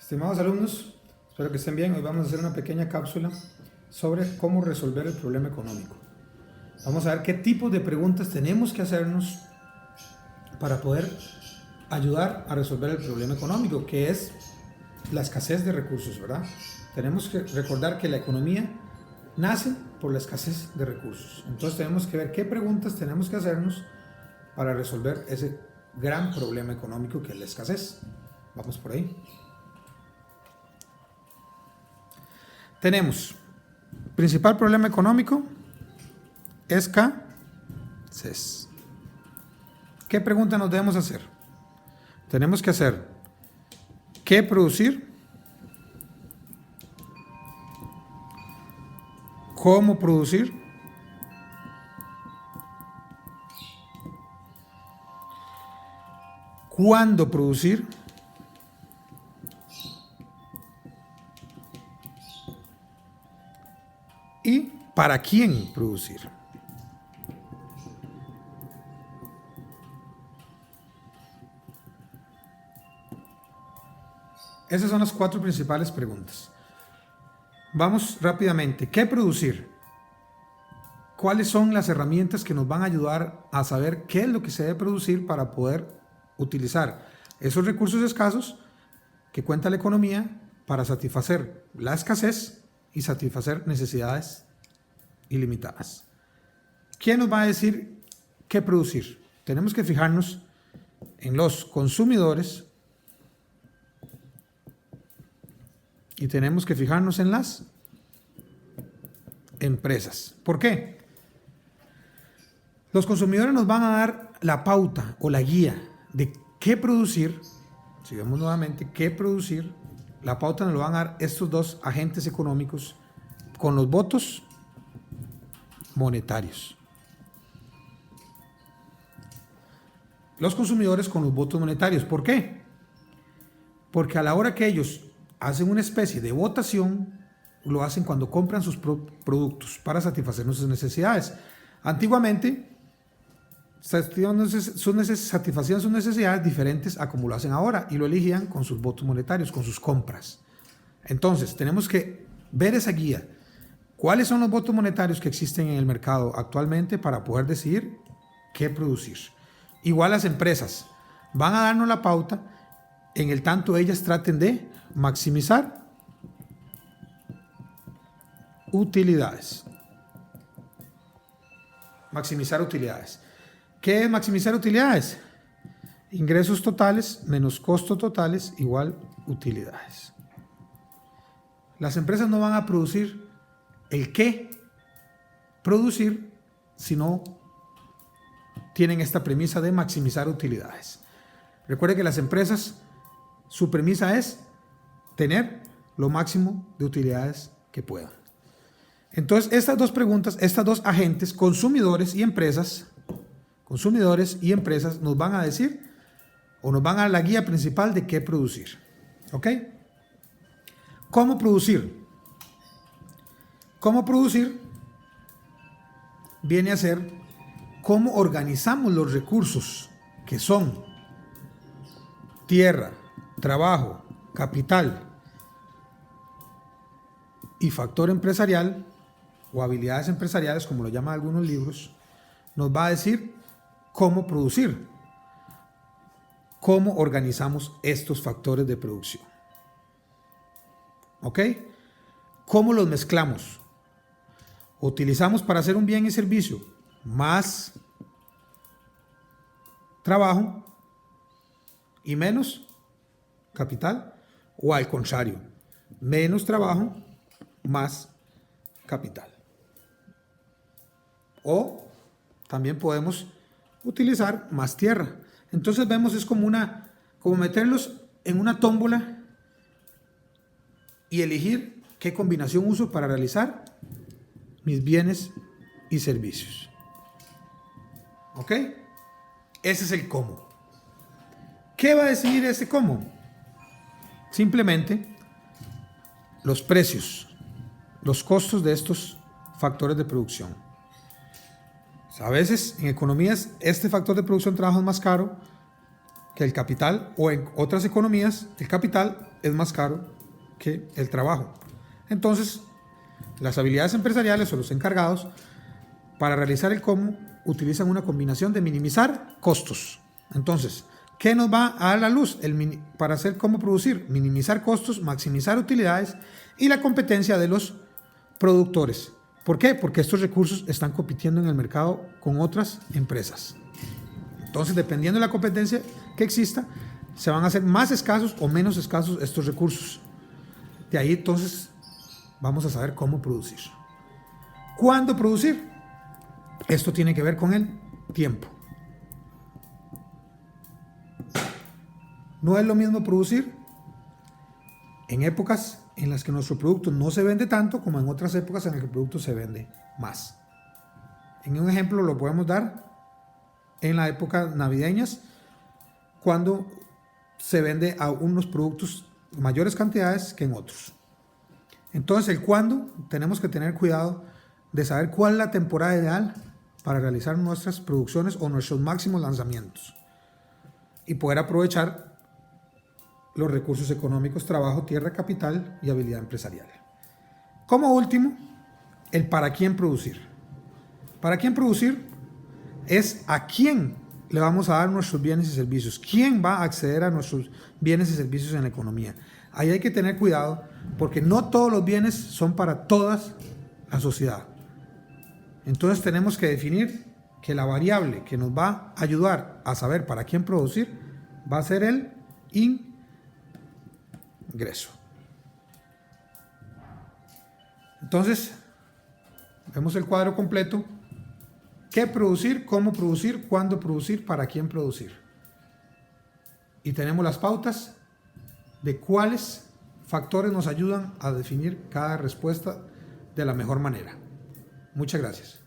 Estimados alumnos, espero que estén bien. Hoy vamos a hacer una pequeña cápsula sobre cómo resolver el problema económico. Vamos a ver qué tipos de preguntas tenemos que hacernos para poder ayudar a resolver el problema económico, que es la escasez de recursos, ¿verdad? Tenemos que recordar que la economía nace por la escasez de recursos. Entonces tenemos que ver qué preguntas tenemos que hacernos para resolver ese gran problema económico que es la escasez. Vamos por ahí. Tenemos principal problema económico, escasez. ¿Qué pregunta nos debemos hacer? Tenemos que hacer ¿qué producir? ¿Cómo producir? ¿Cuándo producir? ¿Y para quién producir? Esas son las cuatro principales preguntas. Vamos rápidamente. ¿Qué producir? ¿Cuáles son las herramientas que nos van a ayudar a saber qué es lo que se debe producir para poder utilizar esos recursos escasos que cuenta la economía para satisfacer la escasez y satisfacer necesidades ilimitadas? ¿Quién nos va a decir qué producir? Tenemos que fijarnos en los consumidores y tenemos que fijarnos en las empresas. ¿Por qué? Los consumidores nos van a dar la pauta o la guía de qué producir. Si vemos nuevamente qué producir, la pauta nos lo van a dar estos dos agentes económicos con los votos monetarios. Los consumidores con los votos monetarios. ¿Por qué? Porque a la hora que ellos hacen una especie de votación, lo hacen cuando compran sus productos para satisfacer sus necesidades. Antiguamente, satisfacían sus necesidades diferentes a como lo hacen ahora y lo elegían con sus votos monetarios, con sus compras. Entonces, tenemos que ver esa guía. ¿Cuáles son los votos monetarios que existen en el mercado actualmente para poder decidir qué producir? Igual las empresas van a darnos la pauta en el tanto ellas traten de maximizar utilidades. Maximizar utilidades. ¿Qué es maximizar utilidades? Ingresos totales menos costos totales igual utilidades. Las empresas no van a producir el qué producir si no tienen esta premisa de maximizar utilidades. Recuerde que las empresas, su premisa es tener lo máximo de utilidades que puedan. Entonces, estas dos preguntas, estas dos agentes, consumidores y empresas, nos van a decir o nos van a dar la guía principal de qué producir. ¿Ok? ¿Cómo producir? ¿Cómo producir? Viene a ser cómo organizamos los recursos que son tierra, trabajo, capital y factor empresarial o habilidades empresariales, como lo llaman algunos libros, nos va a decir cómo producir, cómo organizamos estos factores de producción. ¿Ok? ¿Cómo los mezclamos? Utilizamos para hacer un bien y servicio más trabajo y menos capital, o al contrario, menos trabajo, más capital. O también podemos utilizar más tierra. Entonces vemos, es como meterlos en una tómbola y elegir qué combinación uso para realizar mis bienes y servicios. ¿Ok? Ese es el cómo. ¿Qué va a decidir ese cómo? Simplemente los precios, los costos de estos factores de producción. A veces en economías este factor de producción de trabajo es más caro que el capital, o en otras economías el capital es más caro que el trabajo. Entonces, las habilidades empresariales o los encargados para realizar el cómo utilizan una combinación de minimizar costos. Entonces, ¿qué nos va a dar la luz para hacer cómo producir? Minimizar costos, maximizar utilidades y la competencia de los productores. ¿Por qué? Porque estos recursos están compitiendo en el mercado con otras empresas. Entonces, dependiendo de la competencia que exista, se van a hacer más escasos o menos escasos estos recursos. De ahí, entonces, vamos a saber cómo producir. ¿Cuándo producir? Esto tiene que ver con el tiempo. No es lo mismo producir en épocas en las que nuestro producto no se vende tanto como en otras épocas en las que el producto se vende más. En un ejemplo lo podemos dar en la época navideñas, cuando se vende a unos productos mayores cantidades que en otros. Entonces, el cuándo, tenemos que tener cuidado de saber cuál es la temporada ideal para realizar nuestras producciones o nuestros máximos lanzamientos y poder aprovechar los recursos económicos, trabajo, tierra, capital y habilidad empresarial. Como último, el para quién producir. Para quién producir es a quién le vamos a dar nuestros bienes y servicios, quién va a acceder a nuestros bienes y servicios en la economía. Ahí hay que tener cuidado porque no todos los bienes son para toda la sociedad. Entonces tenemos que definir que la variable que nos va a ayudar a saber para quién producir va a ser el ingreso. Entonces, vemos el cuadro completo. ¿Qué producir? ¿Cómo producir? ¿Cuándo producir? ¿Para quién producir? Y tenemos las pautas de cuáles factores nos ayudan a definir cada respuesta de la mejor manera. Muchas gracias.